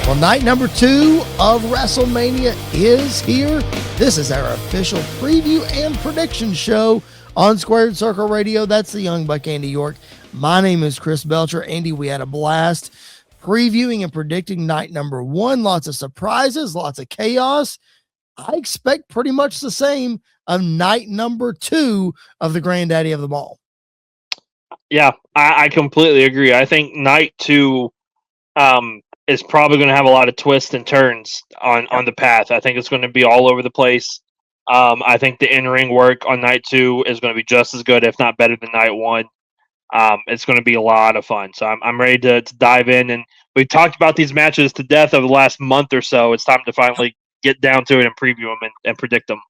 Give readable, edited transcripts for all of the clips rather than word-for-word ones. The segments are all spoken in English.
Well, night number 2 of WrestleMania is here. This is our official preview and prediction show on Squared Circle Radio. That's the Young Buck, Andy York. My name is Chris Belcher. Andy, we had a blast previewing and predicting night number 1. Lots of surprises, lots of chaos. I expect pretty much the same of night number 2 of the Granddaddy of them all. Yeah, I completely agree. I think night 2 is probably going to have a lot of twists and turns on the path. I think it's going to be all over the place. I think the in-ring work on night 2 is going to be just as good, if not better than night 1. It's going to be a lot of fun. So I'm ready to dive in. And we've talked about these matches to death over the last month or so. It's time to finally get down to it and preview them and predict them.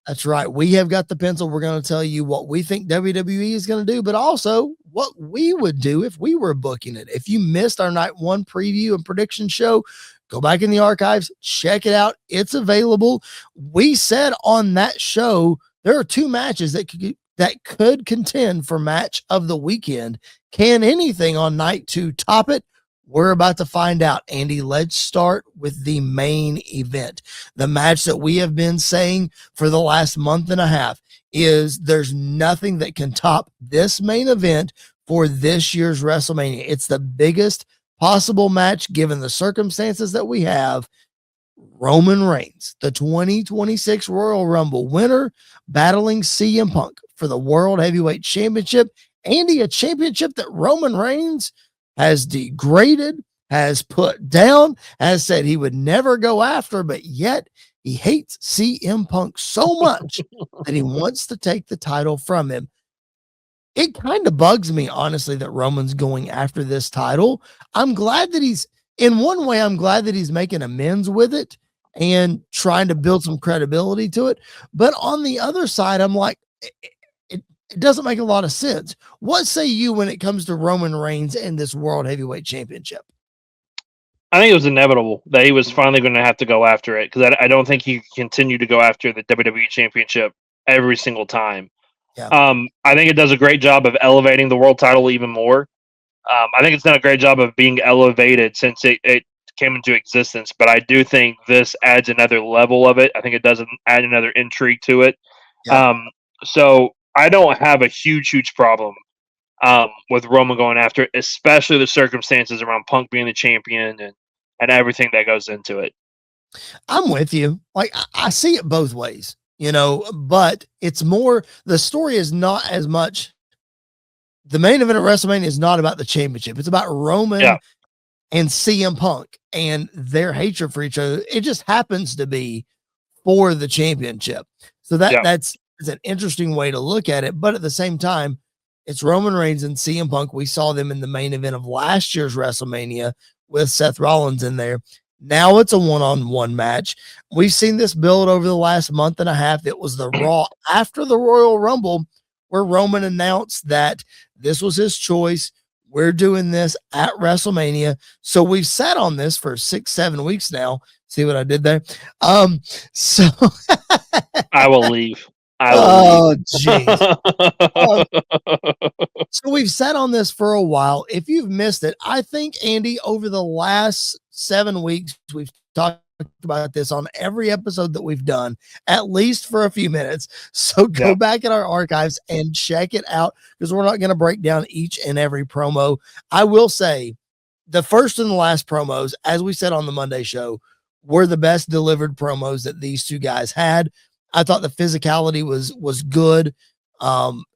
That's right. We have got the pencil. We're going to tell you what we think WWE is going to do, but also what we would do if we were booking it. If you missed our night 1 preview and prediction show, go back in the archives, check it out. It's available. We said on that show, there are 2 matches that could contend for match of the weekend. Can anything on night 2 top it? We're about to find out. Andy, let's start with the main event. The match that we have been saying for the last month and a half is there's nothing that can top this main event for this year's WrestleMania. It's the biggest possible match given the circumstances that we have. Roman Reigns, the 2026 Royal Rumble winner, battling CM Punk for the World Heavyweight Championship. Andy, a championship that Roman Reigns has degraded, has put down, has said he would never go after, but yet he hates CM Punk so much that he wants to take the title from him. It kind of bugs me, honestly, that Roman's going after this title. I'm glad that in one way, I'm glad that he's making amends with it and trying to build some credibility to it. But on the other side, I'm like, it doesn't make a lot of sense. What say you when it comes to Roman Reigns and this World Heavyweight Championship? I think it was inevitable that he was finally going to have to go after it, because I don't think he can continue to go after the WWE Championship every single time. Yeah. I think it does a great job of elevating the world title even more. I think it's done a great job of being elevated since it came into existence, but I do think this adds another level of it. I think it does add another intrigue to it. Yeah. So I don't have a huge problem with Roman going after it, especially the circumstances around Punk being the champion and everything that goes into it. I'm with you. Like, I see it both ways, but it's more, the story is not as much, the main event of WrestleMania is not about the championship. It's about Roman and CM Punk and their hatred for each other. It just happens to be for the championship. So that's an interesting way to look at it. But at the same time, it's Roman Reigns and CM Punk. We saw them in the main event of last year's WrestleMania with Seth Rollins in there. Now it's a one-on-one match. We've seen this build over the last month and a half. It was the Raw after the Royal Rumble where Roman announced that this was his choice. We're doing this at WrestleMania. So we've sat on this for 6-7 weeks now. See what I did there? So I will leave. Oh, jeez. So we've sat on this for a while. If you've missed it, I think, Andy, over the last 7 weeks, we've talked about this on every episode that we've done, at least for a few minutes. So go back in our archives and check it out, because we're not going to break down each and every promo. I will say the first and the last promos, as we said on the Monday show, were the best delivered promos that these 2 guys had. I thought the physicality was good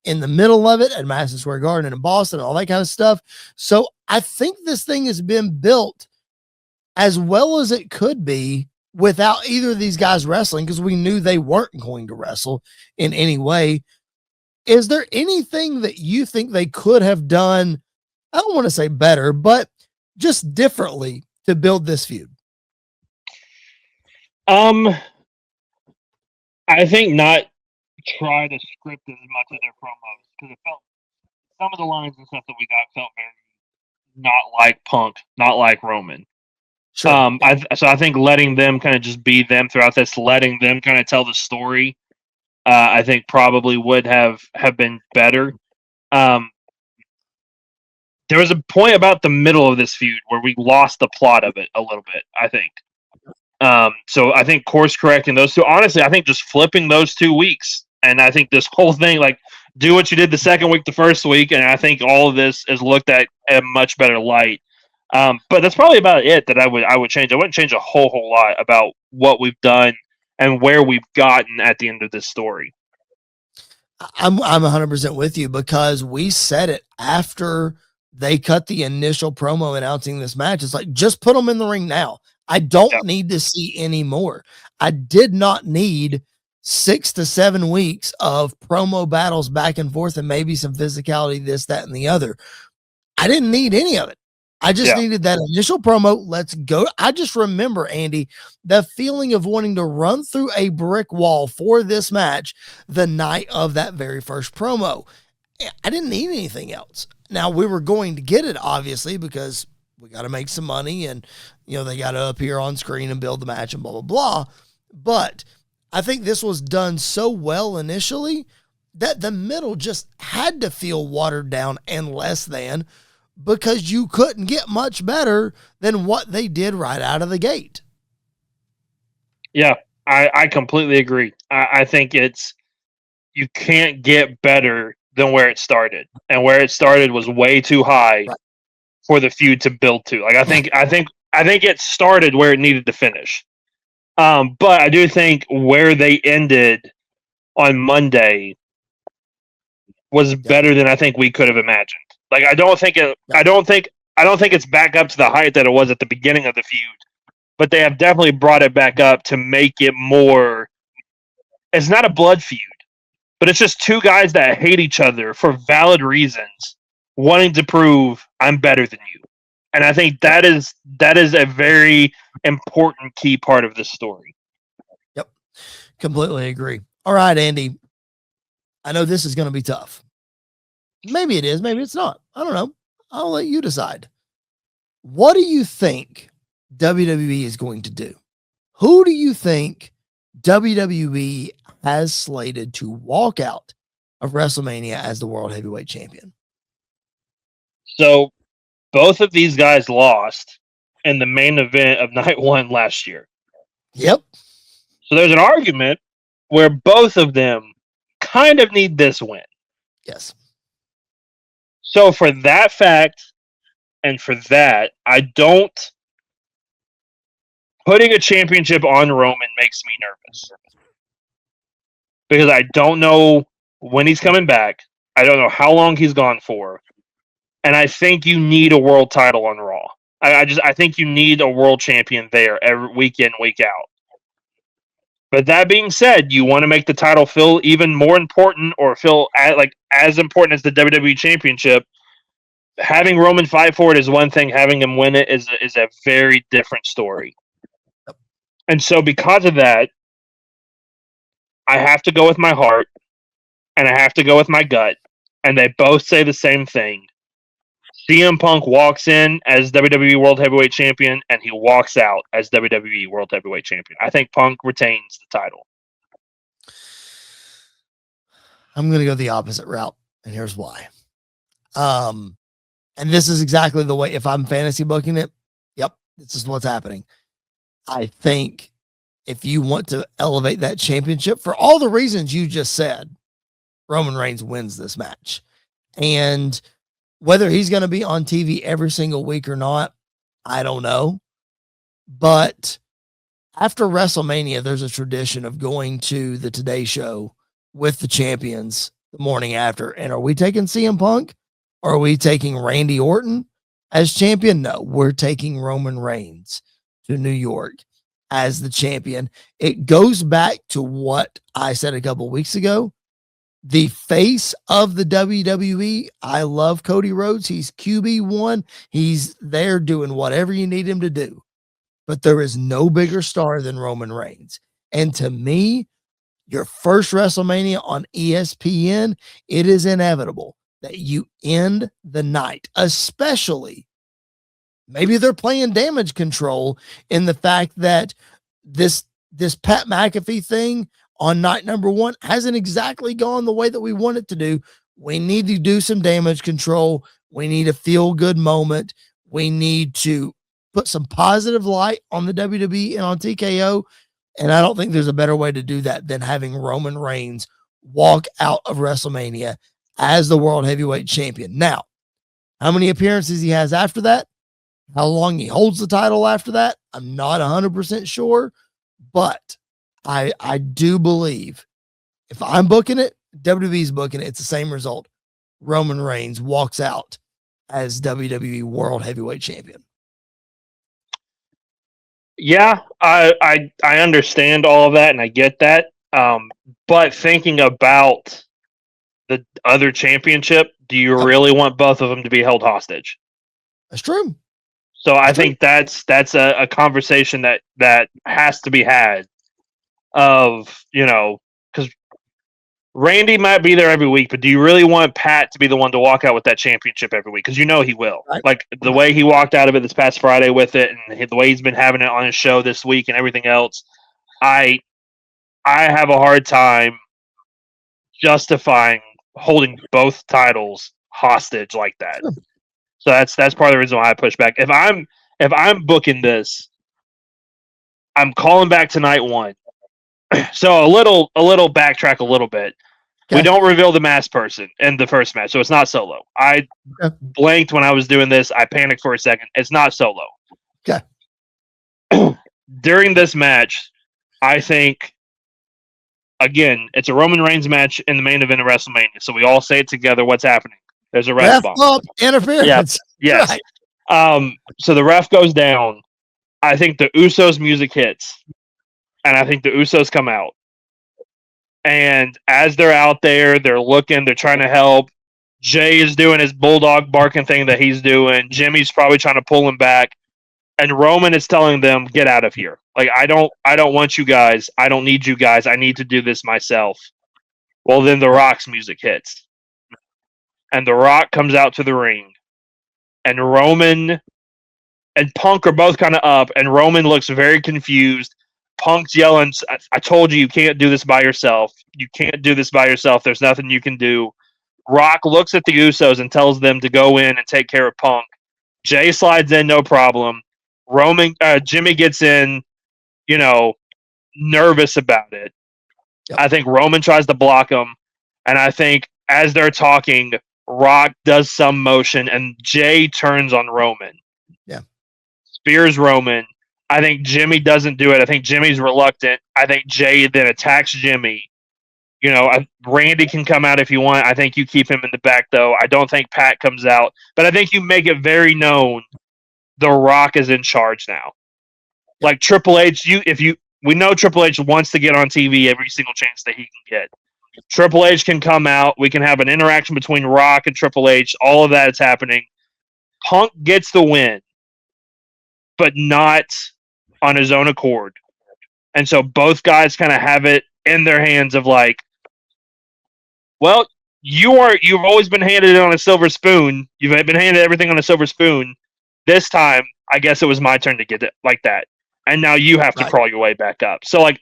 in the middle of it at Madison Square Garden and in Boston, all that kind of stuff. So I think this thing has been built as well as it could be without either of these guys wrestling, because we knew they weren't going to wrestle in any way. Is there anything that you think they could have done? I don't want to say better, but just differently to build this feud. I think not try to script as much of their promos, because it felt, some of the lines and stuff that we got felt very not like Punk, not like Roman. Sure. So I think letting them kind of just be them throughout this, letting them kind of tell the story, I think probably would have been better. there was a point about the middle of this feud where we lost the plot of it a little bit, I think. So I think course correcting those two, honestly, I think just flipping those 2 weeks. And I think this whole thing, like, do what you did the second week, the first week. And I think all of this is looked at a much better light. But that's probably about it that I would change. I wouldn't change a whole lot about what we've done and where we've gotten at the end of this story. I'm 100% with you, because we said it after they cut the initial promo announcing this match. It's like, just put them in the ring now. I don't need to see any more. I did not need 6 to 7 weeks of promo battles back and forth and maybe some physicality, this, that, and the other. I didn't need any of it. I just needed that initial promo. Let's go. I just remember, Andy, the feeling of wanting to run through a brick wall for this match the night of that very first promo. I didn't need anything else. Now, we were going to get it, obviously, because we got to make some money and, they got to appear on screen and build the match and blah, blah, blah. But I think this was done so well initially that the middle just had to feel watered down and less than, because you couldn't get much better than what they did right out of the gate. Yeah, I completely agree. I think you can't get better than where it started. And where it started was way too high for the feud to build to. Like, I think it started where it needed to finish. But I do think where they ended on Monday was better than I think we could have imagined. Like, I don't think it's back up to the height that it was at the beginning of the feud, but they have definitely brought it back up to make it more. It's not a blood feud, but it's just two guys that hate each other for valid reasons, wanting to prove I'm better than you. And I think that is a very important key part of this story. Yep. Completely agree. All right, Andy. I know this is going to be tough. Maybe it is, maybe it's not. I don't know. I'll let you decide. What do you think WWE is going to do? Who do you think WWE has slated to walk out of WrestleMania as the World Heavyweight Champion? So both of these guys lost in the main event of night one last year. Yep. So there's an argument where both of them kind of need this win. Yes. So for that fact, and for that, putting a championship on Roman makes me nervous. Because I don't know when he's coming back. I don't know how long he's gone for. And I think you need a world title on Raw. I think you need a world champion there every week in, week out. But that being said, you want to make the title feel even more important, or feel as important as the WWE Championship. Having Roman fight for it is one thing. Having him win it is a very different story. And so because of that, I have to go with my heart and I have to go with my gut. And they both say the same thing. CM Punk walks in as WWE World Heavyweight Champion, and he walks out as WWE World Heavyweight Champion. I think Punk retains the title. I'm going to go the opposite route, and here's why. And this is exactly the way, if I'm fantasy booking it, yep, this is what's happening. I think if you want to elevate that championship for all the reasons you just said, Roman Reigns wins this match. And whether he's going to be on TV every single week or not, I don't know. But after WrestleMania, there's a tradition of going to the Today Show with the champions the morning after. And are we taking CM Punk? Or are we taking Randy Orton as champion? No, we're taking Roman Reigns to New York as the champion. It goes back to what I said a couple of weeks ago. The face of the WWE. I love Cody Rhodes. He's QB1. He's there doing whatever you need him to do. But there is no bigger star than Roman Reigns. And to me, your first WrestleMania on ESPN, it is inevitable that you end the night, especially maybe they're playing damage control in the fact that this Pat McAfee thing on night number one hasn't exactly gone the way that we want it to do. We need to do some damage control. We need a feel good moment. We need to put some positive light on the WWE and on TKO. And I don't think there's a better way to do that than having Roman Reigns walk out of WrestleMania as the World Heavyweight Champion. Now, how many appearances he has after that, how long he holds the title after that, I'm not 100% sure, but I do believe if I'm booking it, WWE's booking it, it's the same result. Roman Reigns walks out as WWE World Heavyweight Champion. Yeah, I understand all of that and I get that. But thinking about the other championship, do you really want both of them to be held hostage? That's true. So I think that's a conversation that has to be had. Of because Randy might be there every week, but do you really want Pat to be the one to walk out with that championship every week? Because he will. Right. Like the way he walked out of it this past Friday with it, and the way he's been having it on his show this week, and everything else. I have a hard time justifying holding both titles hostage like that. Sure. So that's part of the reason why I push back. If I'm booking this, I'm calling back to night one. So a little backtrack a little bit. Okay. We don't reveal the masked person in the first match, so it's not Solo. I blanked when I was doing this. I panicked for a second. It's not Solo. Okay. During this match, I think, again, it's a Roman Reigns match in the main event of WrestleMania. So we all say it together. What's happening? There's a ref bump. Interference. Yeah. Yes. Right. So the ref goes down. I think the Usos music hits. And I think the Usos come out. And as they're out there, they're looking, they're trying to help. Jay is doing his bulldog barking thing that he's doing. Jimmy's probably trying to pull him back. And Roman is telling them, get out of here. Like, I don't want you guys. I don't need you guys. I need to do this myself. Well, then The Rock's music hits. And The Rock comes out to the ring. And Roman and Punk are both kind of up. And Roman looks very confused. Punk's yelling, I told you can't do this by yourself. You can't do this by yourself. There's nothing you can do. Rock looks at the Usos and tells them to go in and take care of Punk. Jay slides in, no problem. Jimmy gets in, nervous about it. Yep. I think Roman tries to block him. And I think as they're talking, Rock does some motion and Jay turns on Roman. Yeah. Spears Roman. I think Jimmy doesn't do it. I think Jimmy's reluctant. I think Jay then attacks Jimmy. Randy can come out if you want. I think you keep him in the back, though. I don't think Pat comes out. But I think you make it very known The Rock is in charge now. Like Triple H, we know Triple H wants to get on TV every single chance that he can get. Triple H can come out. We can have an interaction between Rock and Triple H. All of that is happening. Punk gets the win, but not on his own accord. And so both guys kind of have it in their hands of like, well, you've always been handed it on a silver spoon. You've been handed everything on a silver spoon. This time, I guess it was my turn to get it like that. And now you have to crawl your way back up. So like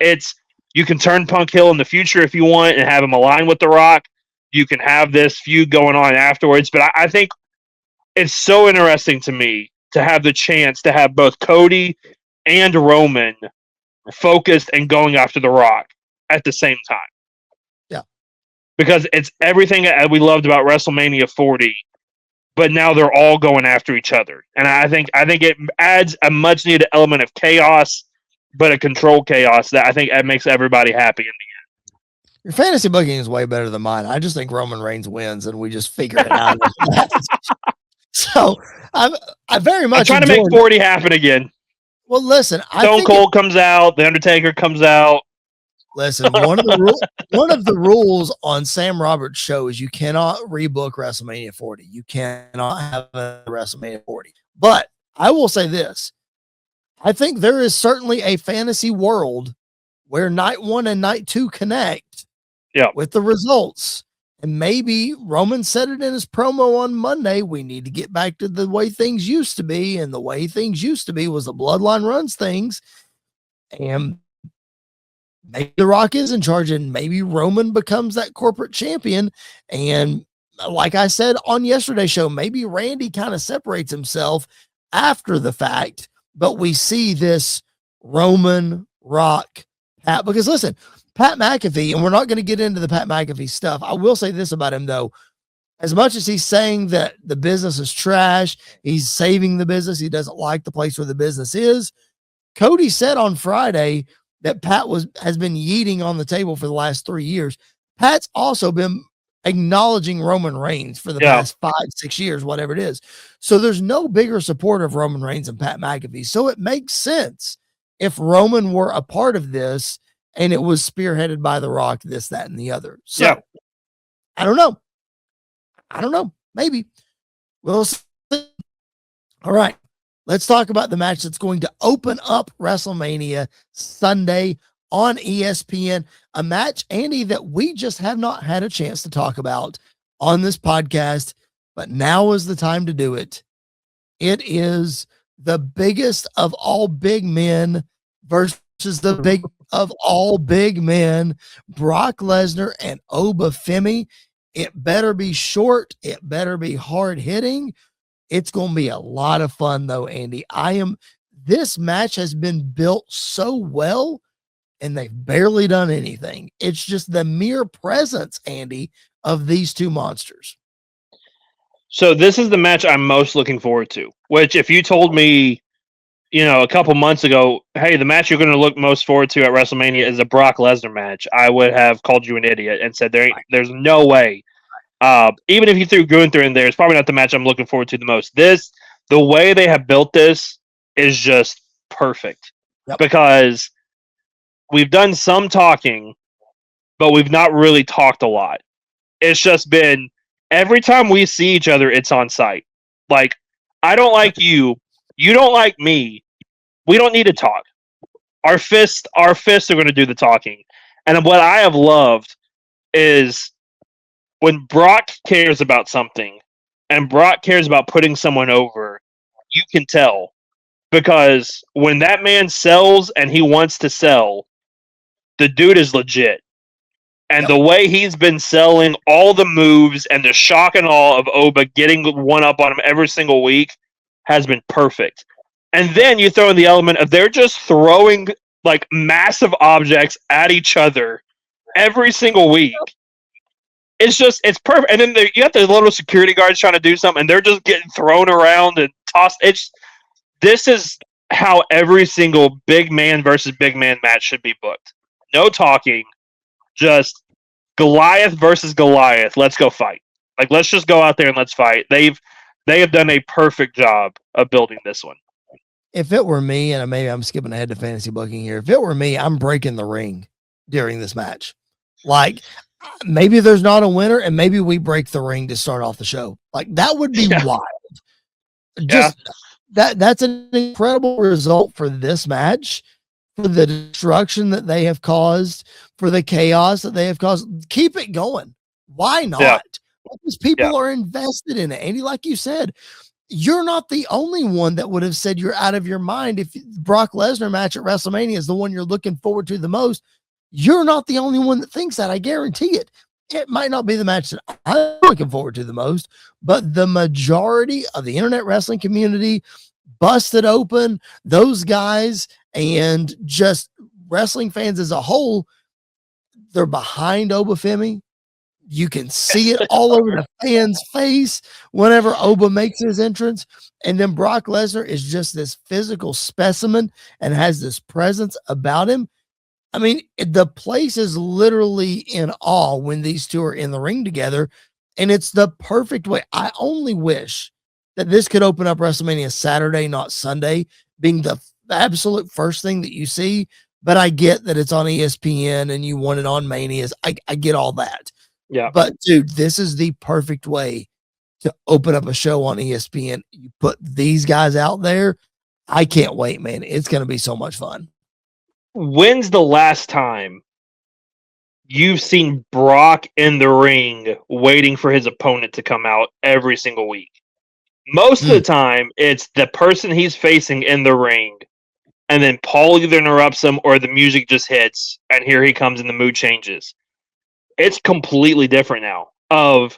you can turn Punk heel in the future if you want and have him align with The Rock. You can have this feud going on afterwards. But I think it's so interesting to me to have the chance to have both Cody and Roman focused and going after The Rock at the same time. Yeah. Because it's everything that we loved about WrestleMania 40, but now they're all going after each other. And I think it adds a much needed element of chaos, but a controlled chaos that I think that makes everybody happy in the end. Your fantasy booking is way better than mine. I just think Roman Reigns wins and we just figure it out. So I very much I'm trying to make 40 happen again. Well, listen, Stone Cold comes out, The Undertaker comes out. Listen, one of the rules on Sam Roberts' show is you cannot rebook WrestleMania 40. You cannot have a WrestleMania 40. But I will say this. I think there is certainly a fantasy world where night one and night two connect with the results. And maybe Roman said it in his promo on Monday. We need to get back to the way things used to be. And the way things used to be was the bloodline runs things. And maybe The Rock is in charge and maybe Roman becomes that corporate champion. And like I said on yesterday's show, maybe Randy kind of separates himself after the fact, but we see this Roman, Rock, Pat, because listen, Pat McAfee, and we're not going to get into the Pat McAfee stuff. I will say this about him though. As much as he's saying that the business is trash, he's saving the business. He doesn't like the place where the business is. Cody said on Friday that Pat has been yeeting on the table for the last 3 years. Pat's also been acknowledging Roman Reigns for the past 5-6 years, whatever it is. So there's no bigger supporter of Roman Reigns than Pat McAfee. So it makes sense if Roman were a part of this and it was spearheaded by The Rock, this, that, and the other. So I don't know. Maybe we'll see. All right. Let's talk about the match that's going to open up WrestleMania Sunday on ESPN. A match, Andy, that we just have not had a chance to talk about on this podcast, but now is the time to do it. It is the biggest of all big men versus the big of all big men, Brock Lesnar and Oba Femi. It better be short. It better be hard hitting. It's going to be a lot of fun though, Andy. This match has been built so well and they've barely done anything. It's just the mere presence, Andy, of these two monsters. So this is the match I'm most looking forward to, which if you told me, a couple months ago, hey, the match you're going to look most forward to at WrestleMania is a Brock Lesnar match, I would have called you an idiot and said there's no way. Even if you threw Gunther in there, it's probably not the match I'm looking forward to the most. The way they have built this is just perfect because we've done some talking, but we've not really talked a lot. It's just been every time we see each other, it's on site. Like, I don't like you. You don't like me. We don't need to talk. Our fists are going to do the talking. And what I have loved is when Brock cares about something and Brock cares about putting someone over, you can tell. Because when that man sells and he wants to sell, the dude is legit. And the way he's been selling all the moves and the shock and awe of Oba getting one up on him every single week has been perfect. And then you throw in the element of they're just throwing like massive objects at each other every single week. It's perfect. And then you got the little security guards trying to do something, and they're just getting thrown around and tossed. This is how every single big man versus big man match should be booked. No talking, just Goliath versus Goliath. Let's go fight. Like, let's just go out there and let's fight. They have done a perfect job of building this one. If it were me, and maybe I'm skipping ahead to fantasy booking here, if it were me, I'm breaking the ring during this match. Like, maybe there's not a winner, and maybe we break the ring to start off the show. Like, that would be wild. Just that's an incredible result for this match, for the destruction that they have caused, for the chaos that they have caused. Keep it going. Why not? Yeah. Because people are invested in it. Andy, like you said, you're not the only one that would have said you're out of your mind if Brock Lesnar match at WrestleMania is the one you're looking forward to the most. You're not the only one that thinks that. I guarantee it. It might not be the match that I'm looking forward to the most, but the majority of the internet wrestling community, Busted Open, those guys, and just wrestling fans as a whole, they're behind Oba Femi. You can see it all over the fans' face whenever Oba makes his entrance. And then Brock Lesnar is just this physical specimen and has this presence about him. I mean, the place is literally in awe when these two are in the ring together. And it's the perfect way. I only wish that this could open up WrestleMania Saturday, not Sunday, being the absolute first thing that you see. But I get that it's on ESPN and you want it on Manias. I get all that. Yeah. But dude, this is the perfect way to open up a show on ESPN. You put these guys out there. I can't wait, man. It's going to be so much fun. When's the last time you've seen Brock in the ring waiting for his opponent to come out every single week? Most of the time, it's the person he's facing in the ring, and then Paul either interrupts him or the music just hits, and here he comes and the mood changes. It's completely different now of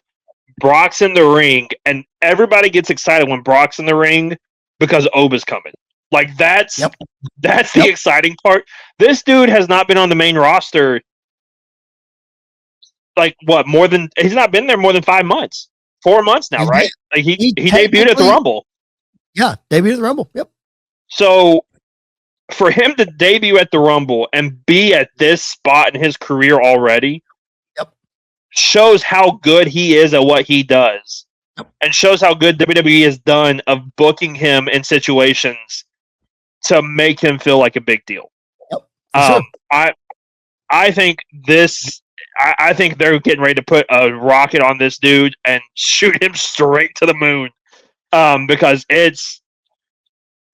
Brock's in the ring, and everybody gets excited when Brock's in the ring because Oba's coming. Like that's the exciting part. This dude has not been on the main roster. Like what? He's not been there more than 5 months, 4 months now, right? Like he debuted at the Rumble. Yeah, debuted at the Rumble. Yep. So for him to debut at the Rumble and be at this spot in his career already, shows how good he is at what he does, and shows how good WWE has done of booking him in situations to make him feel like a big deal. Sure. I think this. I think they're getting ready to put a rocket on this dude and shoot him straight to the moon. Because it's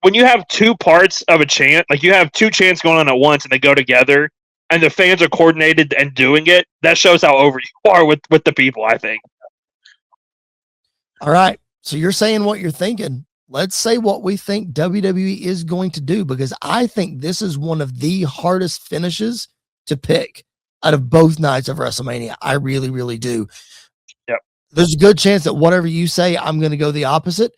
when you have two parts of a chant, like you have two chants going on at once and they go together, and the fans are coordinated and doing it, that shows how over you are with the people, I think. All right. So you're saying what you're thinking. Let's say what we think WWE is going to do, because I think this is one of the hardest finishes to pick out of both nights of WrestleMania. I really, really do. Yep. There's a good chance that whatever you say, I'm going to go the opposite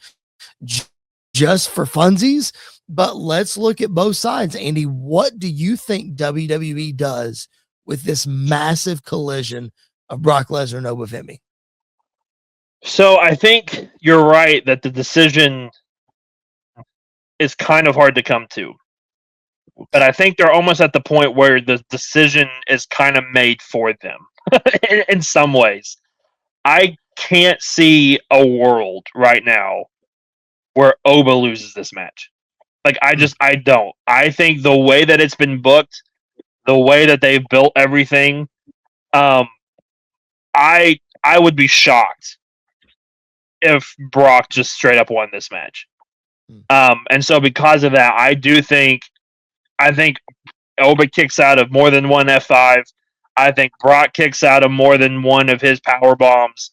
just for funsies. But let's look at both sides. Andy, what do you think WWE does with this massive collision of Brock Lesnar and Oba Femi? So I think you're right that the decision is kind of hard to come to. But I think they're almost at the point where the decision is kind of made for them in some ways. I can't see a world right now where Oba loses this match. Like, I don't. I think the way that it's been booked, the way that they've built everything, I would be shocked if Brock just straight up won this match. And so because of that, I think Oba kicks out of more than one F5. I think Brock kicks out of more than one of his power bombs.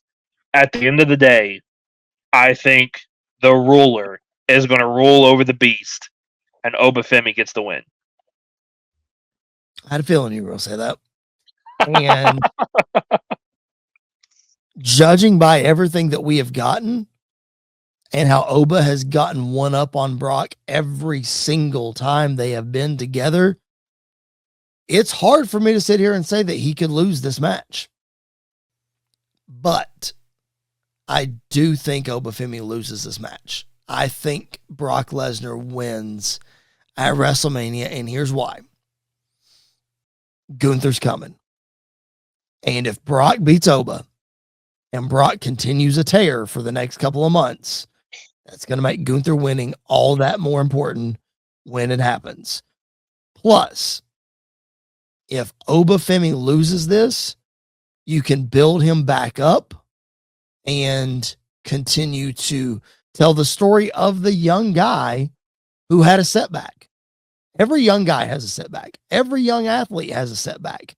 At the end of the day, I think the ruler is going to rule over the beast, and Oba Femi gets the win. I had a feeling you were going to say that. And judging by everything that we have gotten and how Oba has gotten one up on Brock every single time they have been together, it's hard for me to sit here and say that he could lose this match. But I do think Oba Femi loses this match. I think Brock Lesnar wins at WrestleMania, and here's why. Gunther's coming. And if Brock beats Oba and Brock continues a tear for the next couple of months, that's going to make Gunther winning all that more important when it happens. Plus, if Oba Femi loses this, you can build him back up and continue to tell the story of the young guy who had a setback. Every young guy has a setback. Every young athlete has a setback.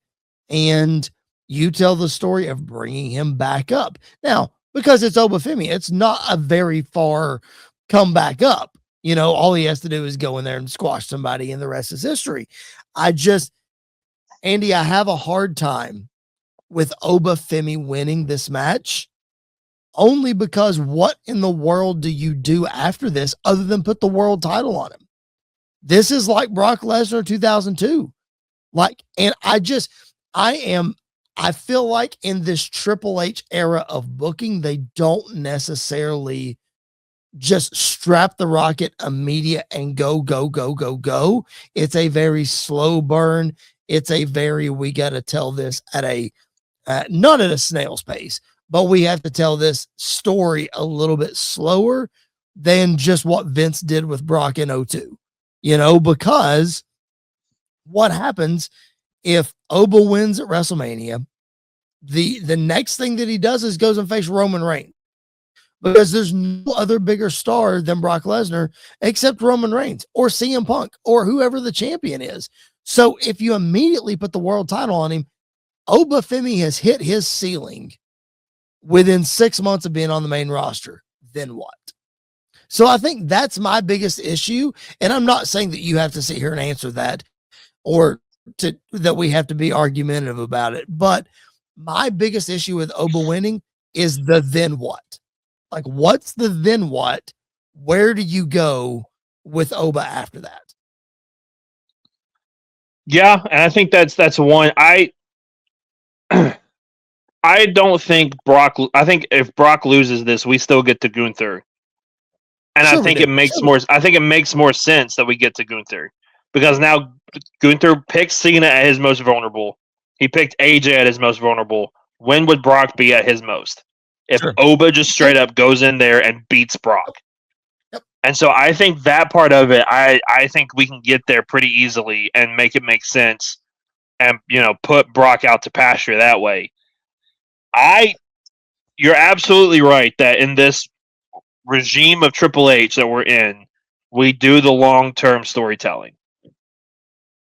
And you tell the story of bringing him back up. Now, because it's Oba Femi, it's not a very far comeback up. You know, all he has to do is go in there and squash somebody, and the rest is history. Andy, I have a hard time with Oba Femi winning this match, only because what in the world do you do after this other than put the world title on him? This is like Brock Lesnar 2002. I feel like in this Triple H era of booking, they don't necessarily just strap the rocket immediate and go. It's a very slow burn. It's a very, we got to tell this at not at a snail's pace, but we have to tell this story a little bit slower than just what Vince did with Brock in 02, because what happens if Oba wins at WrestleMania, the next thing that he does is goes and face Roman Reigns, because there's no other bigger star than Brock Lesnar except Roman Reigns or CM Punk or whoever the champion is. So if you immediately put the world title on him, Oba Femi has hit his ceiling within 6 months of being on the main roster. Then what? So I think that's my biggest issue. And I'm not saying that you have to sit here and answer that or that we have to be argumentative about it. But my biggest issue with Oba winning is the then what? Like, what's the then what? Where do you go with Oba after that? Yeah, and I think that's one. I don't think Brock. I think if Brock loses this, we still get to Gunther, and I Sure we think do. it makes more. I think it makes more sense that we get to Gunther because now Gunther picked Cena at his most vulnerable. He picked AJ at his most vulnerable. When would Brock be at his most? If Sure. Oba just straight up goes in there and beats Brock. Yep. And so I think that part of it, I think we can get there pretty easily and make it make sense, and put Brock out to pasture that way. You're absolutely right that in this regime of Triple H that we're in, we do the long-term storytelling.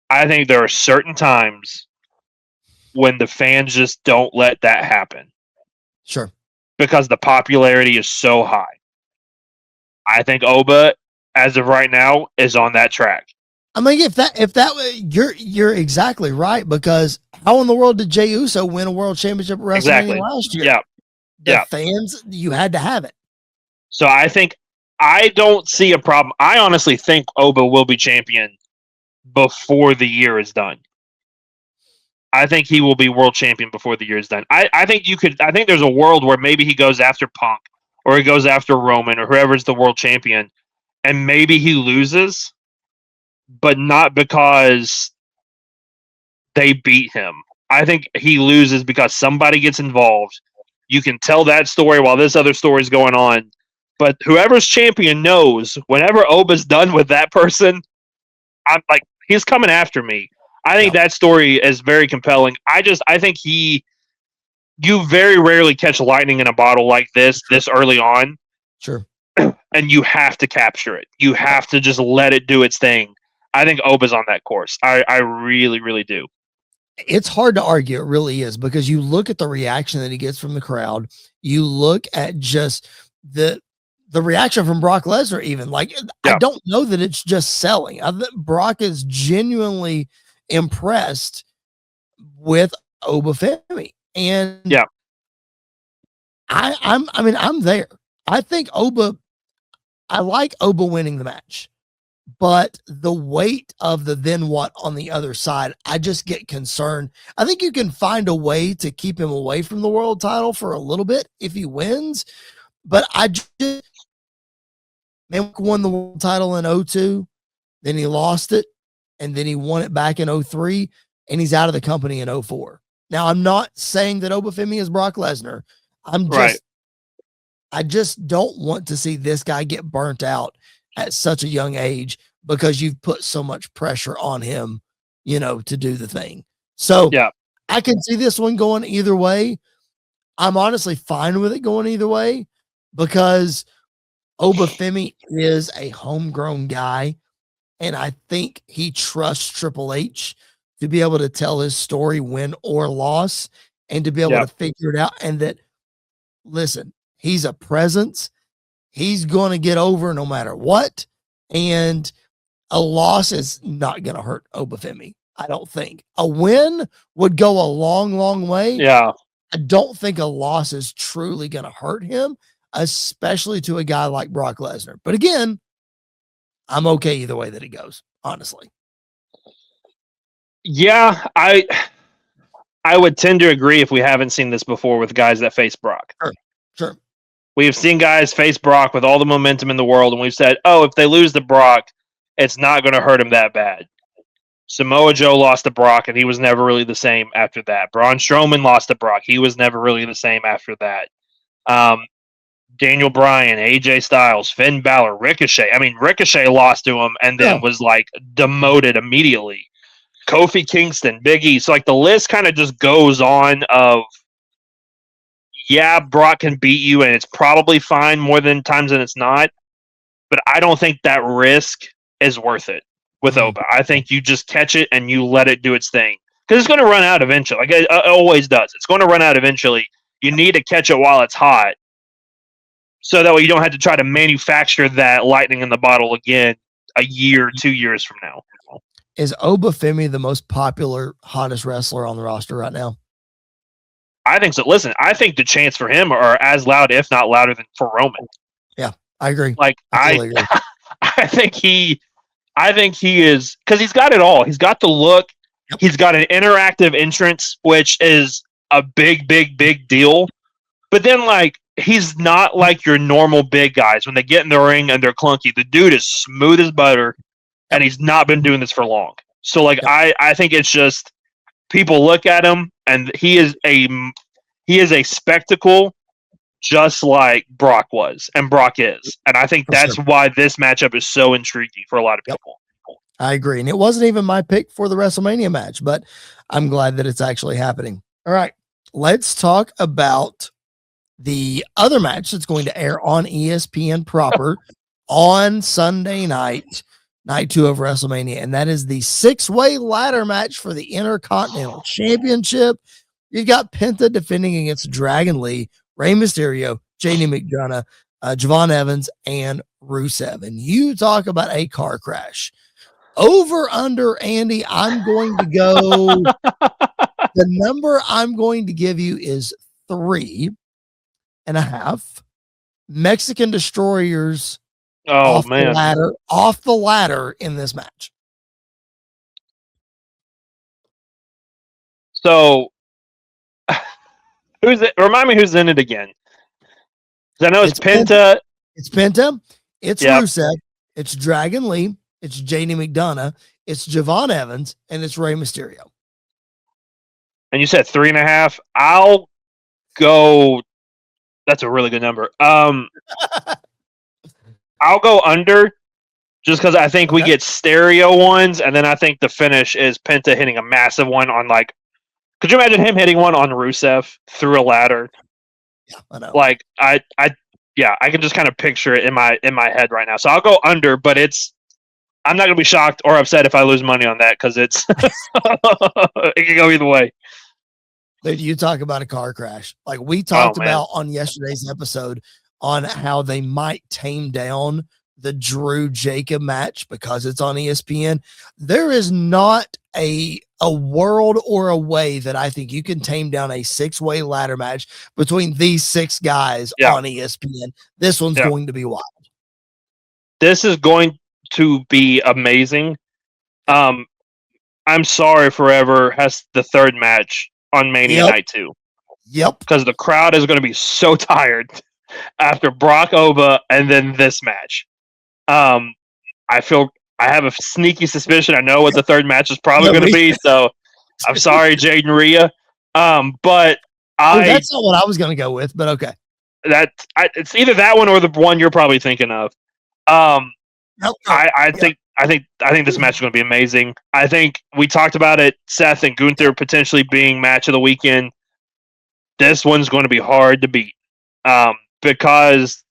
I think there are certain times when the fans just don't let that happen. Sure. Because the popularity is so high. I think Oba, as of right now, is on that track. I mean, if that you're exactly right, because how in the world did Jey Uso win a world championship at WrestleMania last year? Yeah. The fans, you had to have it. So I don't see a problem. I honestly think Oba will be champion before the year is done. I think he will be world champion before the year is done. I think there's a world where maybe he goes after Punk or he goes after Roman or whoever's the world champion, and maybe he loses, but not because they beat him. I think he loses because somebody gets involved. You can tell that story while this other story is going on. But whoever's champion knows whenever Oba's done with that person, I'm like, he's coming after me. I think that story is very compelling. I think you very rarely catch lightning in a bottle like this early on. Sure. And you have to capture it. You have to just let it do its thing. I think Oba's on that course. I really, really do. It's hard to argue. It really is, because you look at the reaction that he gets from the crowd. You look at just the reaction from Brock Lesnar, even I don't know that it's just selling. Brock is genuinely impressed with Oba Femi. And I'm there. I think I like Oba winning the match, but the weight of the then what on the other side, I just get concerned. I think you can find a way to keep him away from the world title for a little bit if he wins, but won the world title in 2002, then he lost it, and then he won it back in 2003, and he's out of the company in 2004. Now, I'm not saying that Oba Femi is Brock Lesnar. I just don't want to see this guy get burnt out at such a young age because you've put so much pressure on him, to do the thing. So I can see this one going either way. I'm honestly fine with it going either way because Oba Femi is a homegrown guy, and I think he trusts Triple H to be able to tell his story, win or loss, and to be able to figure it out. And that, listen, he's a presence. He's going to get over no matter what. And a loss is not going to hurt Oba Femi, I don't think. A win would go a long, long way. Yeah. I don't think a loss is truly going to hurt him, especially to a guy like Brock Lesnar. But again, I'm okay either way that it goes, honestly. Yeah, I would tend to agree if we haven't seen this before with guys that face Brock. Sure. We have seen guys face Brock with all the momentum in the world, and we've said, oh, if they lose to Brock, it's not going to hurt him that bad. Samoa Joe lost to Brock, and he was never really the same after that. Braun Strowman lost to Brock. He was never really the same after that. Daniel Bryan, AJ Styles, Finn Balor, Ricochet. I mean, Ricochet lost to him and then was demoted immediately. Kofi Kingston, Big E. So the list kind of just goes on of, Brock can beat you and it's probably fine more than times than it's not. But I don't think that risk is worth it with Oba. I think you just catch it and you let it do its thing. Because it's going to run out eventually. Like it always does. It's going to run out eventually. You need to catch it while it's hot. So that way you don't have to try to manufacture that lightning in the bottle again a year, 2 years from now. Is Oba Femi the most popular, hottest wrestler on the roster right now? I think so. Listen, I think the chants for him are as loud, if not louder, than for Roman. Yeah, I agree. Like I totally agree. I think he is, because he's got it all. He's got the look. Yep. He's got an interactive entrance, which is a big, big, big deal. But then, like, he's not like your normal big guys. When they get in the ring and they're clunky, the dude is smooth as butter, and he's not been doing this for long. So, like, I think it's just people look at him, and he is a spectacle, just like Brock was and Brock is. And I think that's why this matchup is so intriguing for a lot of people. I agree. And it wasn't even my pick for the WrestleMania match, but I'm glad that it's actually happening. All right, let's talk about the other match that's going to air on ESPN proper on Sunday night, night 2 of WrestleMania. And that is the 6-way ladder match for the Intercontinental Championship. You've got Penta defending against Dragon Lee, Rey Mysterio, Jade McDonough, Javon Evans, and Rusev. And you talk about a car crash. Over under, Andy, I'm going to go. The number I'm going to give you is 3.5 Mexican destroyers off the ladder in this match. So who's it? Remind me who's in it again. I know it's Penta. It's Penta. It's Rusev. It's Dragon Lee. It's Jade McDonough. It's Javon Evans, and it's Rey Mysterio. And you said 3.5. I'll go. That's a really good number. I'll go under, just because I think we get stereo ones, and then I think the finish is Penta hitting a massive one on, like. Could you imagine him hitting one on Rusev through a ladder? Yeah, I know. Like I can just kind of picture it in my head right now. So I'll go under, but I'm not gonna be shocked or upset if I lose money on that, because it's it can go either way. Dude, you talk about a car crash. Like we talked about on yesterday's episode on how they might tame down the Drew Jacob match because it's on ESPN. There is not a world or a way that I think you can tame down a 6-way ladder match between these 6 guys on ESPN. This one's going to be wild. This is going to be amazing. I'm sorry Forever has the 3rd match on Mania Night 2. Yep. Because the crowd is going to be so tired after Brock Oba and then this match. I have a sneaky suspicion I know what the 3rd match is probably going to be, so I'm sorry, Jade and Rhea. But that's not what I was going to go with, but okay. It's either that one or the one you're probably thinking of. I think this match is going to be amazing. I think we talked about it, Seth and Gunther potentially being match of the weekend. This one's going to be hard to beat because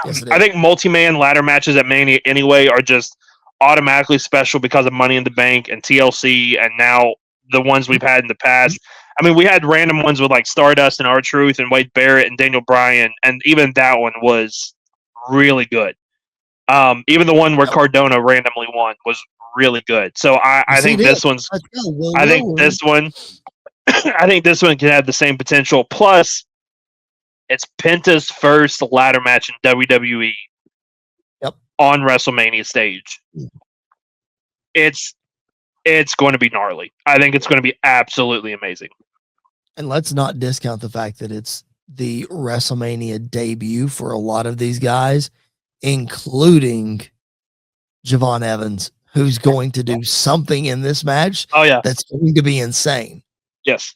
I think multi-man ladder matches at Mania anyway are just automatically special because of Money in the Bank and TLC, and now the ones we've had in the past. I mean, we had random ones with like Stardust and R-Truth and Wade Barrett and Daniel Bryan, and even that one was really good. Even the one where Cardona randomly won was really good. So I think this one can have the same potential. Plus, it's Penta's first ladder match in WWE on WrestleMania stage. It's going to be gnarly. I think it's going to be absolutely amazing. And let's not discount the fact that it's the WrestleMania debut for a lot of these guys, including Javon Evans, who's going to do something in this match that's going to be insane. Yes.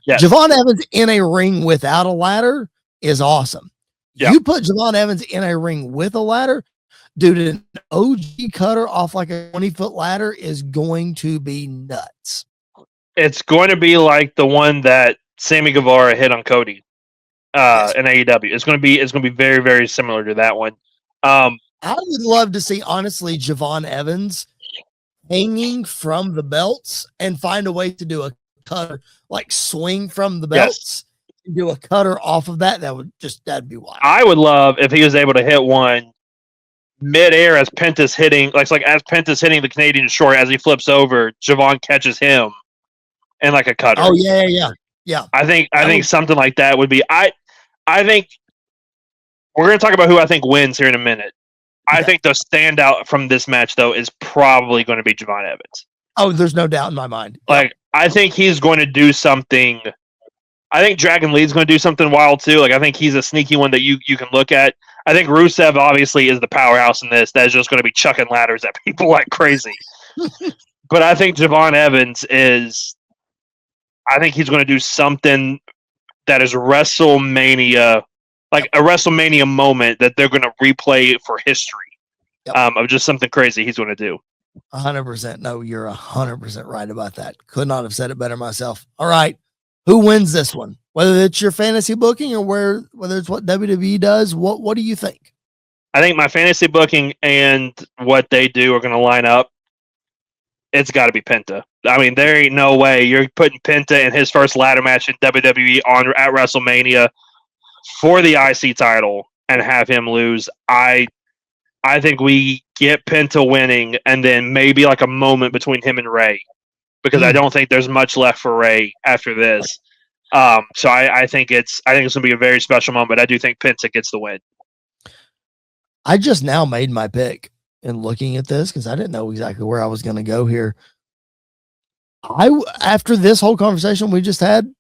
Javon Evans in a ring without a ladder is awesome. You put Javon Evans in a ring with a ladder, dude, an OG cutter off like a 20-foot ladder is going to be nuts. It's going to be like the one that Sammy Guevara hit on Cody in AEW. It's going to be very, very similar to that one. I would love to see, honestly, Javon Evans hanging from the belts and find a way to do a cutter, like swing from the belts, and do a cutter off of that. That'd be wild. I would love if he was able to hit one mid-air as Penta's hitting, as Penta's hitting the Canadian Destroyer as he flips over, Javon catches him and like a cutter. Oh yeah. Yeah. I think something like that would be. I think we're going to talk about who I think wins here in a minute. I think the standout from this match, though, is probably going to be Javon Evans. Oh, there's no doubt in my mind. Like, I think he's going to do something. I think Dragon Lee's going to do something wild, too. Like, I think he's a sneaky one that you can look at. I think Rusev, obviously, is the powerhouse in this. That is just going to be chucking ladders at people like crazy. But I think Javon Evans is... I think he's going to do something that is WrestleMania... Like, a WrestleMania moment that they're going to replay for history. Of just something crazy he's going to do. 100%. No, you're 100% right about that. Could not have said it better myself. All right. Who wins this one? Whether it's your fantasy booking or whether it's what WWE does, what do you think? I think my fantasy booking and what they do are going to line up. It's got to be Penta. I mean, there ain't no way you're putting Penta in his first ladder match in WWE at WrestleMania for the IC title and have him lose. I think we get Penta winning and then maybe like a moment between him and Ray, because I don't think there's much left for Ray after this. So I think it's going to be a very special moment. I do think Penta gets the win. I just now made my pick in looking at this because I didn't know exactly where I was going to go here. After this whole conversation we just had,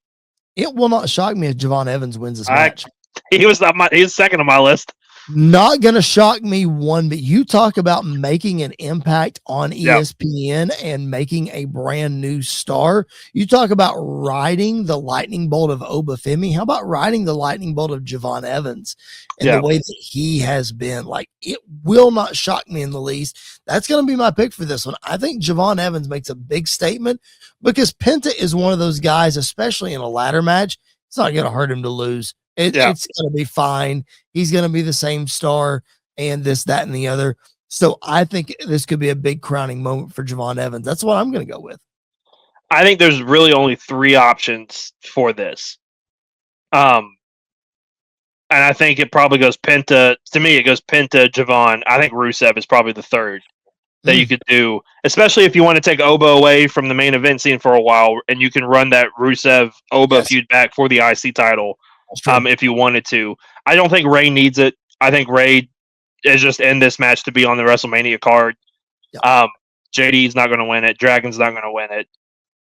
it will not shock me if Javon Evans wins this match. He's second on my list. Not going to shock me one, but you talk about making an impact on ESPN and making a brand new star. You talk about riding the lightning bolt of Oba Femi. How about riding the lightning bolt of Javon Evans and the way that he has been? Like, it will not shock me in the least. That's going to be my pick for this one. I think Javon Evans makes a big statement because Penta is one of those guys, especially in a ladder match. It's not going to hurt him to lose. It's going to be fine. He's going to be the same star and this, that, and the other. So I think this could be a big crowning moment for Javon Evans. That's what I'm going to go with. I think there's really only three options for this. And I think it probably goes Penta. To me, it goes Penta, Javon. I think Rusev is probably the third that you could do, especially if you want to take Oba away from the main event scene for a while and you can run that Rusev-Oba feud back for the IC title. If you wanted to. I don't think Ray needs it. I think Ray is just in this match to be on the WrestleMania card. JD's not going to win it. Dragon's not going to win it.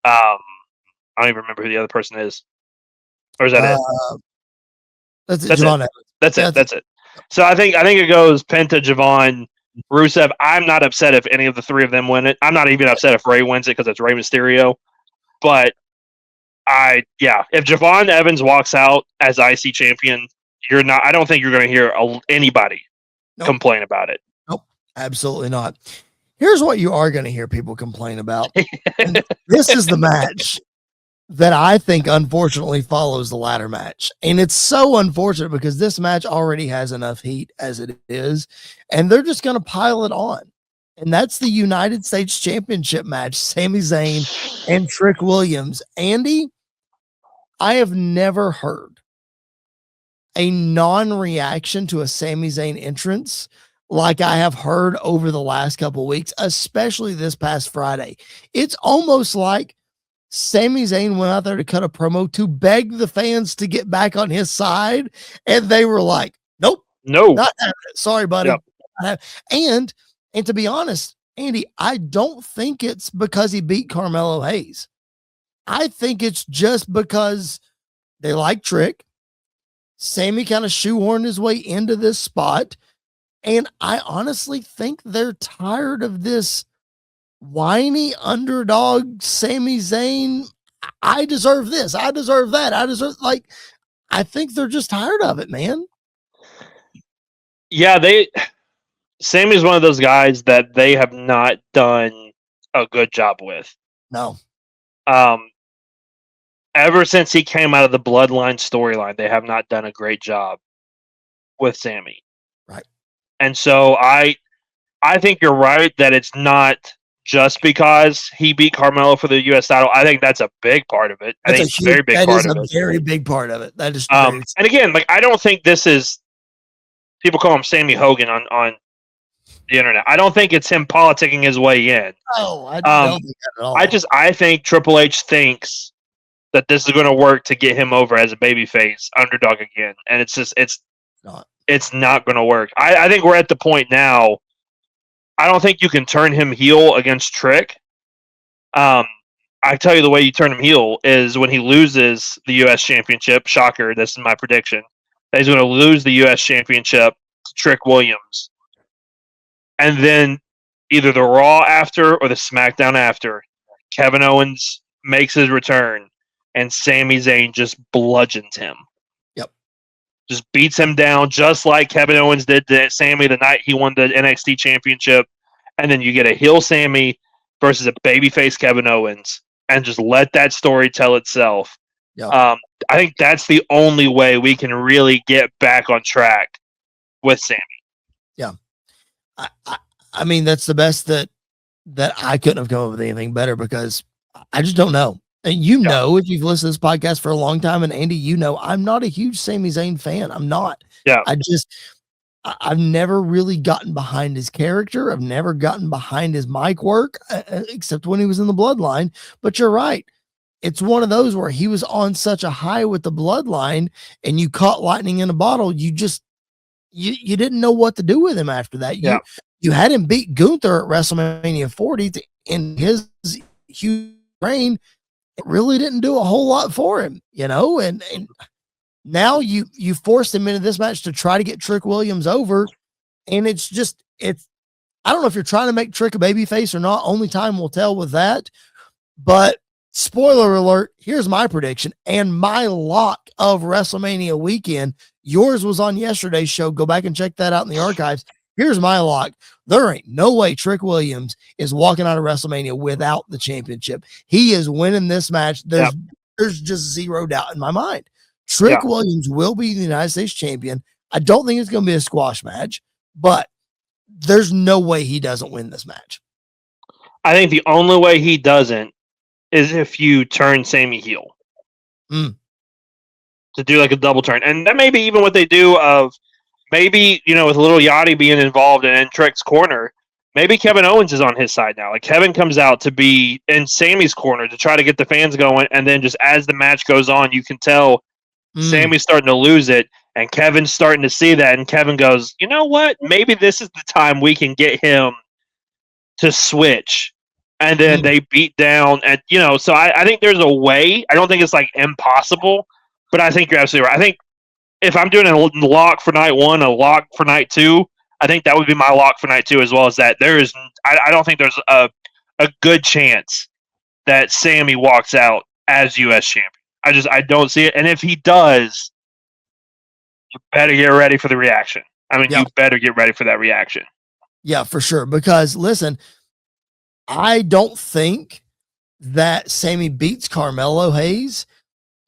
I don't even remember who the other person is. Or is that it? That's it. That's it. So I think it goes Penta, Javon, Rusev. I'm not upset if any of the three of them win it. I'm not even upset if Ray wins it because it's Rey Mysterio. But if Javon Evans walks out as IC champion, I don't think you're going to hear anybody complain about it. Nope, absolutely not. Here's what you are going to hear people complain about. This is the match that I think unfortunately follows the ladder match. And it's so unfortunate because this match already has enough heat as it is, and they're just going to pile it on. And that's the United States Championship match, Sami Zayn and Trick Williams. Andy, I have never heard a non-reaction to a Sami Zayn entrance like I have heard over the last couple of weeks, especially this past Friday. It's almost like Sami Zayn went out there to cut a promo to beg the fans to get back on his side, and they were like, nope, not having it. Sorry, buddy. Yep. And to be honest, Andy, I don't think it's because he beat Carmelo Hayes. I think it's just because they like Trick. Sammy kind of shoehorned his way into this spot. And I honestly think they're tired of this whiny underdog Sami Zayn. I deserve this. I deserve that. I think they're just tired of it, man. Yeah, Sammy's one of those guys that they have not done a good job with. No. Ever since he came out of the Bloodline storyline, they have not done a great job with Sammy. Right. And so I think you're right that it's not just because he beat Carmelo for the U.S. title. I think that's a big part of it. I think it's a very big part of it. That is a very big part of it. That is and again, I don't think this is, people call him Sammy Hogan on the internet. I don't think it's him politicking his way in. Oh, I don't think that at all. I think Triple H thinks that this is going to work to get him over as a babyface underdog again, and it's not going to work. I think we're at the point now. I don't think you can turn him heel against Trick. I tell you, the way you turn him heel is when he loses the U.S. Championship. Shocker! This is my prediction. That he's going to lose the U.S. Championship to Trick Williams, and then either the Raw after or the SmackDown after, Kevin Owens makes his return, and Sami Zayn just bludgeons him. Yep. Just beats him down, just like Kevin Owens did to Sami the night he won the NXT Championship. And then you get a heel Sami versus a babyface Kevin Owens, and just let that story tell itself. Yep. I think that's the only way we can really get back on track with Sami. Yeah. I mean, that's the best that I couldn't have come up with anything better, because I just don't know. And know, if you've listened to this podcast for a long time, and Andy, I'm not a huge Sami Zayn fan. I'm not. Yeah. I've never really gotten behind his character. I've never gotten behind his mic work, except when he was in the Bloodline. But you're right. It's one of those where he was on such a high with the Bloodline, and you caught lightning in a bottle. You just, you didn't know what to do with him after that. You had him beat Gunther at WrestleMania 40 in his huge reign. It really didn't do a whole lot for him, and now you forced him into this match to try to get Trick Williams over. And it's I don't know if you're trying to make Trick a babyface or not. Only time will tell with that. But spoiler alert, here's my prediction and my lock of WrestleMania weekend. Yours was on yesterday's show. Go back and check that out in the archives. Here's my lock. There ain't no way Trick Williams is walking out of WrestleMania without the championship. He is winning this match. There's just zero doubt in my mind. Trick Williams will be the United States champion. I don't think it's going to be a squash match, but there's no way he doesn't win this match. I think the only way he doesn't is if you turn Sami heel. To do like a double turn. And that may be even what they do of maybe, with Little Yachty being involved in Trick's corner, maybe Kevin Owens is on his side now. Like Kevin comes out to be in Sami's corner to try to get the fans going. And then just as the match goes on, you can tell Sami's starting to lose it. And Kevin's starting to see that. And Kevin goes, you know what? Maybe this is the time we can get him to switch. And then they beat down. And, so I think there's a way. I don't think it's like impossible. But I think you're absolutely right. I think if I'm doing a lock for night one, a lock for night two, I think that would be my lock for night two as well as that. I don't think there's a good chance that Sami walks out as U.S. champion. I don't see it. And if he does, you better get ready for the reaction. You better get ready for that reaction. Yeah, for sure. Because listen, I don't think that Sami beats Carmelo Hayes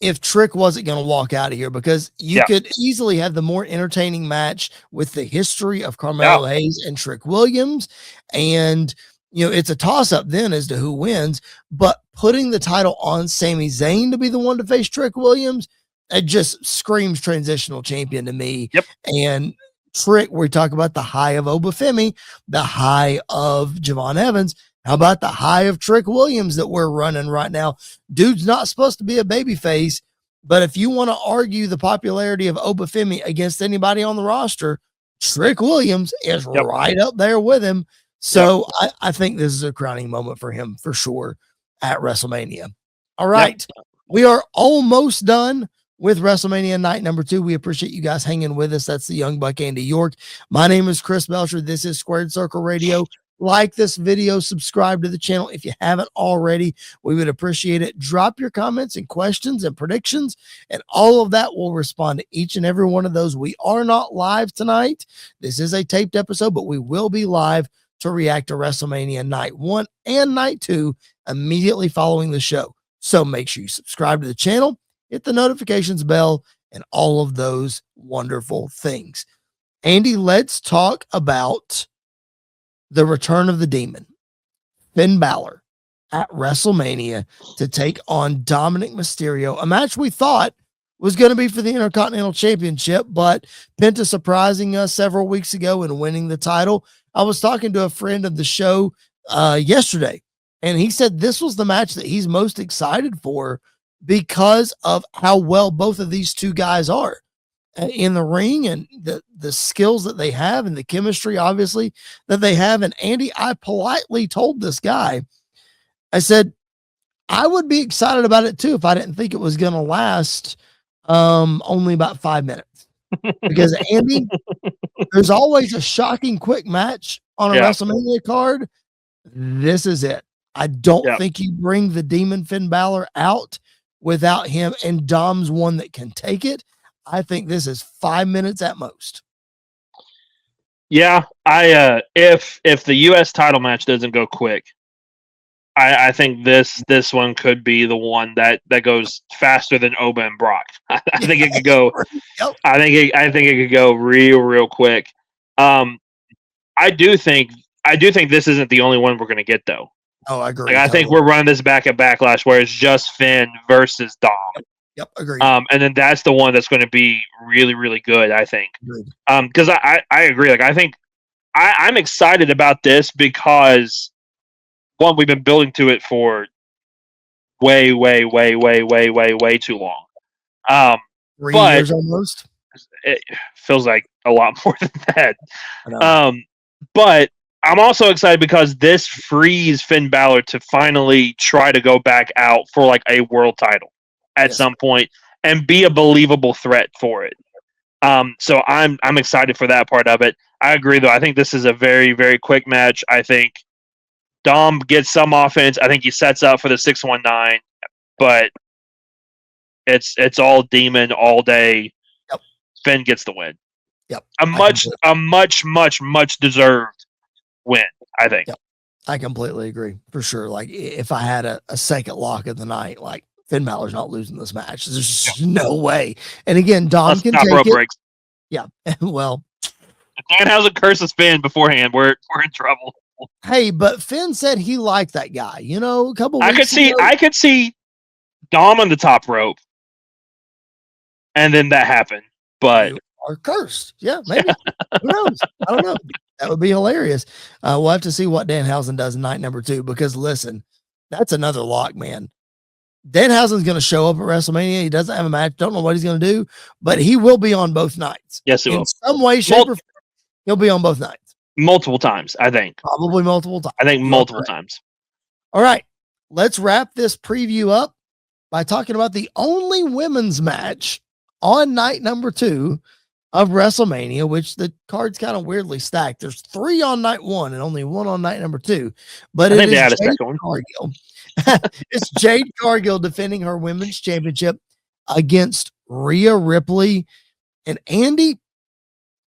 if Trick wasn't going to walk out of here, because you could easily have the more entertaining match with the history of Carmelo Hayes and Trick Williams. And, it's a toss up then as to who wins, but putting the title on Sami Zayn to be the one to face Trick Williams, it just screams transitional champion to me. Yep. And Trick, we talk about the high of Oba Femi, the high of Javon Evans. How about the high of Trick Williams that we're running right now? Dude's not supposed to be a babyface, but if you want to argue the popularity of Oba Femi against anybody on the roster, Trick Williams is right up there with him. So I think this is a crowning moment for him for sure at WrestleMania. All right. We are almost done with WrestleMania night number 2. We appreciate you guys hanging with us. That's the Young Buck Andy York. My name is Chris Belcher. This is Squared Circle Radio. Like this video, subscribe to the channel if you haven't already. We would appreciate it. Drop your comments and questions and predictions, and all of that will respond to each and every one of those. We are not live tonight. This is a taped episode, but we will be live to react to WrestleMania night 1 and night 2 immediately following the show. So make sure you subscribe to the channel, hit the notifications bell, and all of those wonderful things. Andy, let's talk about the return of the Demon, Finn Balor, at WrestleMania to take on Dominik Mysterio, a match we thought was going to be for the Intercontinental Championship, but Penta surprising us several weeks ago and winning the title. I was talking to a friend of the show yesterday, and he said this was the match that he's most excited for because of how well both of these two guys are in the ring and the skills that they have and the chemistry, obviously, that they have. And Andy, I politely told this guy, I said, I would be excited about it too if I didn't think it was going to last only about 5 minutes. Because Andy, there's always a shocking quick match on a WrestleMania card. This is it. I don't think you bring the Demon Finn Balor out without him, and Dom's one that can take it. I think this is 5 minutes at most. Yeah, if the U.S. title match doesn't go quick, I think this one could be the one that goes faster than Oba and Brock. I think it could go. Yep. I think it could go real quick. I do think this isn't the only one we're going to get though. Oh, I agree. Like, I think we're running this back at Backlash where it's just Finn versus Dom. Yep, agreed. And then that's the one that's going to be really good, I think. Because I agree. Like, I think I'm excited about this because, one, we've been building to it for way too long. 3 years almost. It feels like a lot more than that. But I'm also excited because this frees Finn Balor to finally try to go back out for like a world title at some point and be a believable threat for it. So I'm excited for that part of it. I agree though. I think this is a very quick match. I think Dom gets some offense. I think he sets up for the 619, but it's all Demon all day. Yep. Finn gets the win. Yep. A much deserved win, I think. Yep. I completely agree, for sure. Like, if I had a second lock of the night, like, Finn Balor's not losing this match. There's just no way. And again, Dom can take it. Breaks. Yeah. Well, if Danhausen curses Finn beforehand, we're in trouble. Hey, but Finn said he liked that guy. You know, a couple weeks ago. I could see Dom on the top rope, and then that happened. But are cursed. Yeah, maybe. Who knows? I don't know. That would be hilarious. We'll have to see what Danhausen does in night number 2, because listen, that's another lock, man. Danhausen's going to show up at WrestleMania. He doesn't have a match. Don't know what he's going to do, but he will be on both nights. Yes, he will. In some way, shape, or form, he'll be on both nights. Multiple times, I think. Probably multiple times. I think multiple times. All right. Let's wrap this preview up by talking about the only women's match on night number 2 of WrestleMania, which the card's kind of weirdly stacked. There's 3 on night 1 and only 1 on night number 2. But it is Jade Cargill. It's Jade Cargill defending her women's championship against Rhea Ripley. And Andy,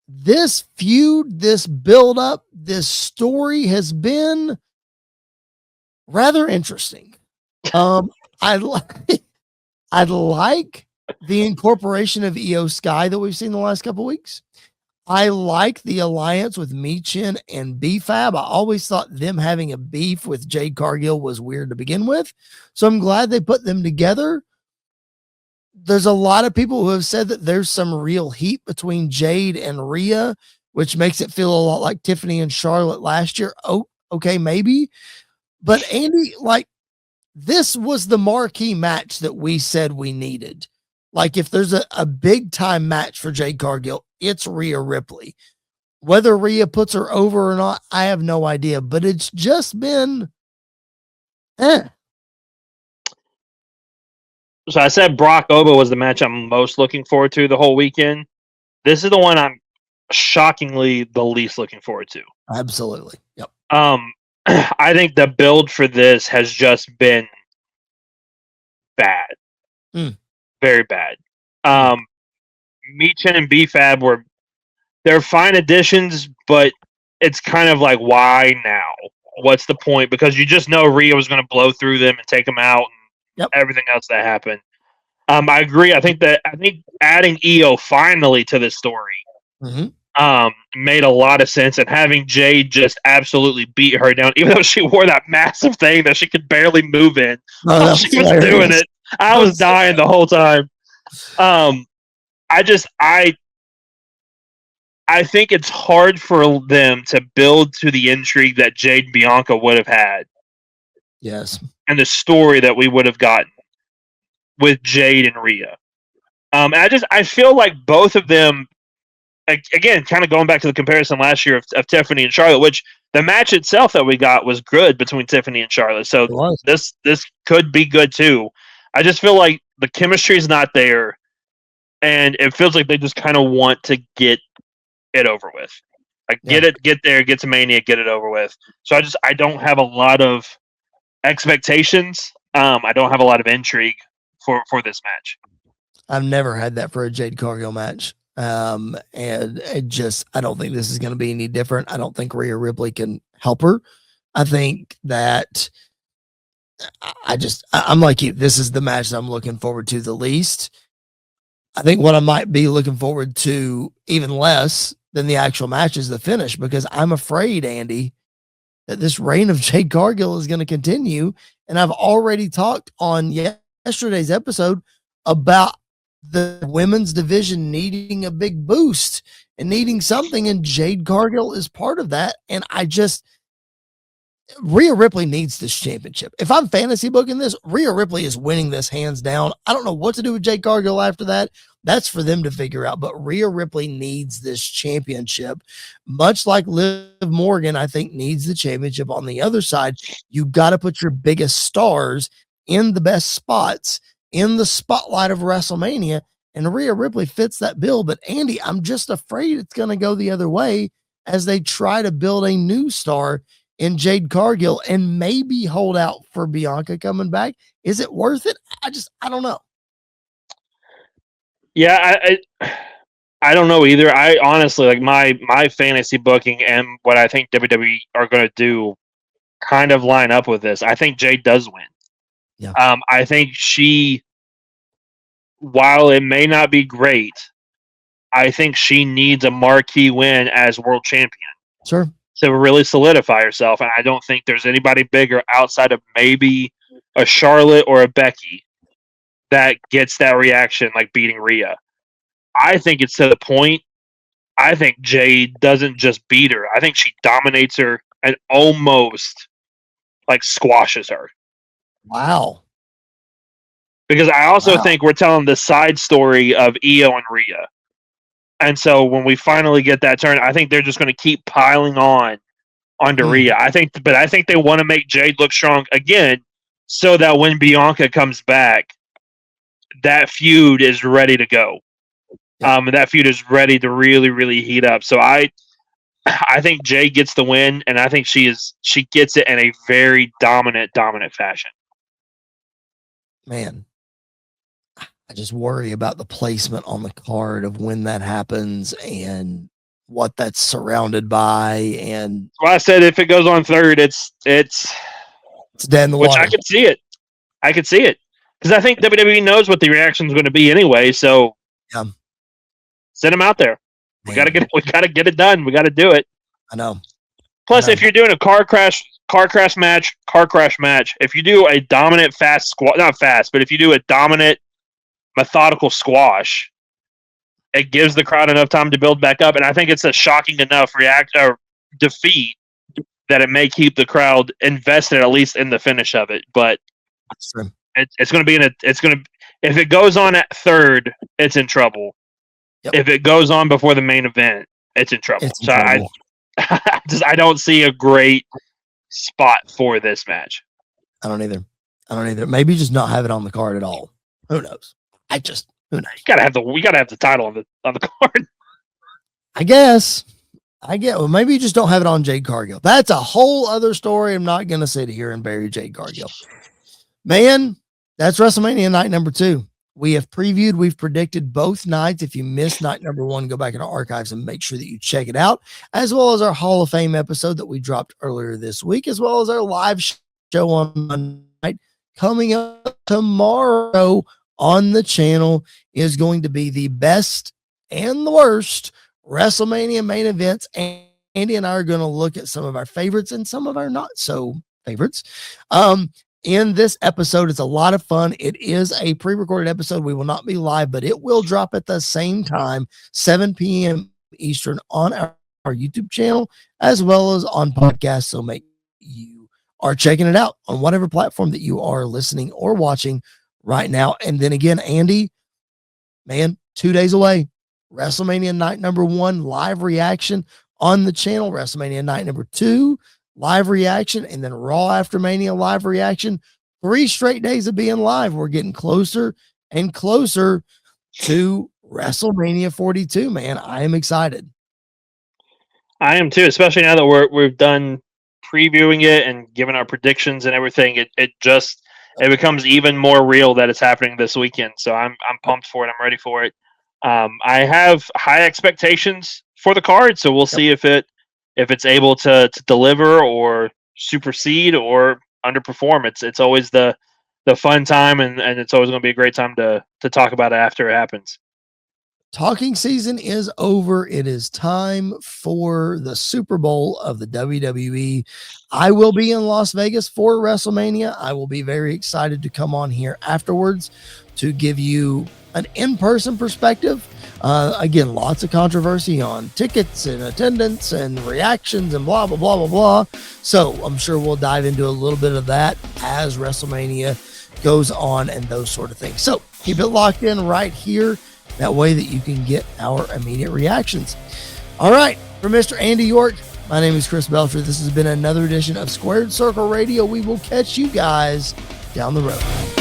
this feud, this build-up, this story has been rather interesting. I'd like the incorporation of Io Sky that we've seen the last couple of weeks. I like the alliance with Michin and B-Fab. I always thought them having a beef with Jade Cargill was weird to begin with. So I'm glad they put them together. There's a lot of people who have said that there's some real heat between Jade and Rhea, which makes it feel a lot like Tiffany and Charlotte last year. Oh, okay, maybe. But Andy, like, this was the marquee match that we said we needed. Like, if there's a big time match for Jade Cargill, it's Rhea Ripley. Whether Rhea puts her over or not, I have no idea, but it's just been So I said Brock Oba was the match I'm most looking forward to the whole weekend. This is the one I'm shockingly the least looking forward to. Absolutely. Yep. I think the build for this has just been bad. Very bad. Michin and B-Fab they're fine additions, but it's kind of like, why now? What's the point? Because you just know Rhea was going to blow through them and take them out and everything else that happened. I agree. I think adding Io finally to this story made a lot of sense, and having Jade just absolutely beat her down, even though she wore that massive thing that she could barely move in. She was doing it. I was dying the whole time. I think it's hard for them to build to the intrigue that Jade and Bianca would have had. Yes. And the story that we would have gotten with Jade and Rhea. I feel like both of them, again, kind of going back to the comparison last year of Tiffany and Charlotte, which the match itself that we got was good between Tiffany and Charlotte. So this could be good too. I just feel like the chemistry is not there, and it feels like they just kind of want to get it over with. Like get there, get to Mania, get it over with. So I don't have a lot of expectations. I don't have a lot of intrigue for this match. I've never had that for a Jade Cargill match. And I don't think this is going to be any different. I don't think Rhea Ripley can help her. I think that I'm like you. This is the match that I'm looking forward to the least. I think what I might be looking forward to even less than the actual match is the finish, because I'm afraid, Andy, that this reign of Jade Cargill is going to continue. And I've already talked on yesterday's episode about the women's division needing a big boost and needing something, and Jade Cargill is part of that. And Rhea Ripley needs this championship. If I'm fantasy booking this, Rhea Ripley is winning this hands down. I don't know what to do with Jade Cargill after that. That's for them to figure out. But Rhea Ripley needs this championship, much like Liv Morgan, I think, needs the championship. On the other side, you got to put your biggest stars in the best spots in the spotlight of WrestleMania, and Rhea Ripley fits that bill. But Andy, I'm just afraid it's going to go the other way as they try to build a new star in Jade Cargill and maybe hold out for Bianca coming back. Is it worth it? I don't know. Yeah, I don't know either. I honestly, like, my fantasy booking and what I think WWE are going to do kind of line up with this. I think Jade does win. Yeah. I think she, while it may not be great, I think she needs a marquee win as world champion. Sure. To really solidify herself. And I don't think there's anybody bigger outside of maybe a Charlotte or a Becky that gets that reaction like beating Rhea. I think it's to the point. I think Jade doesn't just beat her. I think she dominates her and almost like squashes her. Wow. Because I also think we're telling the side story of Io and Rhea. And so when we finally get that turn, I think they're just going to keep piling on onto Rhea. I think they want to make Jade look strong again, so that when Bianca comes back, that feud is ready to go. And that feud is ready to really, really heat up. So I think Jade gets the win, and I think she gets it in a very dominant fashion. Man, I just worry about the placement on the card of when that happens and what that's surrounded by. And well, I said if it goes on third, it's dead in the water. Which I could see it. I could see it because I think WWE knows what the reaction is going to be anyway. So send them out there. We got to get it done. We got to do it. I know. Plus, if you're doing a car crash match, if you do a dominant not fast, but if you do a dominant methodical squash, it gives the crowd enough time to build back up, and I think it's a shocking enough defeat that it may keep the crowd invested at least in the finish of it. But it's going to be if it goes on at third, it's in trouble. Yep. If it goes on before the main event, it's in trouble. I don't see a great spot for this match. I don't either. Maybe just not have it on the card at all. Who knows? Who knows? We gotta have the title on the card. I guess. Well, maybe you just don't have it on Jade Cargill. That's a whole other story. I'm not gonna sit here and bury Jade Cargill. Man, that's WrestleMania night number 2. We have previewed, we've predicted both nights. If you missed night number 1, go back in our archives and make sure that you check it out, as well as our Hall of Fame episode that we dropped earlier this week, as well as our live show on Monday night coming up tomorrow on the channel is going to be the best and the worst WrestleMania main events. And Andy and I are going to look at some of our favorites and some of our not so favorites. In this episode, it's a lot of fun. It is a pre-recorded episode. We will not be live, but it will drop at the same time, 7 p.m. Eastern on our YouTube channel, as well as on podcasts. So make you are checking it out on whatever platform that you are listening or watching right now. And then again, Andy, man, 2 days away, WrestleMania night number 1 live reaction on the channel, WrestleMania night number 2 live reaction, and then Raw after Mania live reaction. 3 straight days of being live. We're getting closer and closer to WrestleMania 42, man. I am excited. I am too, especially now that we've done previewing it and given our predictions and everything. It becomes even more real that it's happening this weekend. So I'm pumped for it. I'm ready for it. I have high expectations for the card, so we'll see if it's able to deliver or supersede or underperform. It's always the fun time, and it's always going to be a great time to talk about it after it happens. Talking season is over. It is time for the Super Bowl of the WWE. I will be in Las Vegas for WrestleMania. I will be very excited to come on here afterwards to give you an in-person perspective. Again, lots of controversy on tickets and attendance and reactions and blah, blah, blah, blah, blah. So I'm sure we'll dive into a little bit of that as WrestleMania goes on and those sort of things. So keep it locked in right here. That way that you can get our immediate reactions. All right, for Mr. Andy York, my name is Chris Belcher. This has been another edition of Squared Circle Radio. We will catch you guys down the road.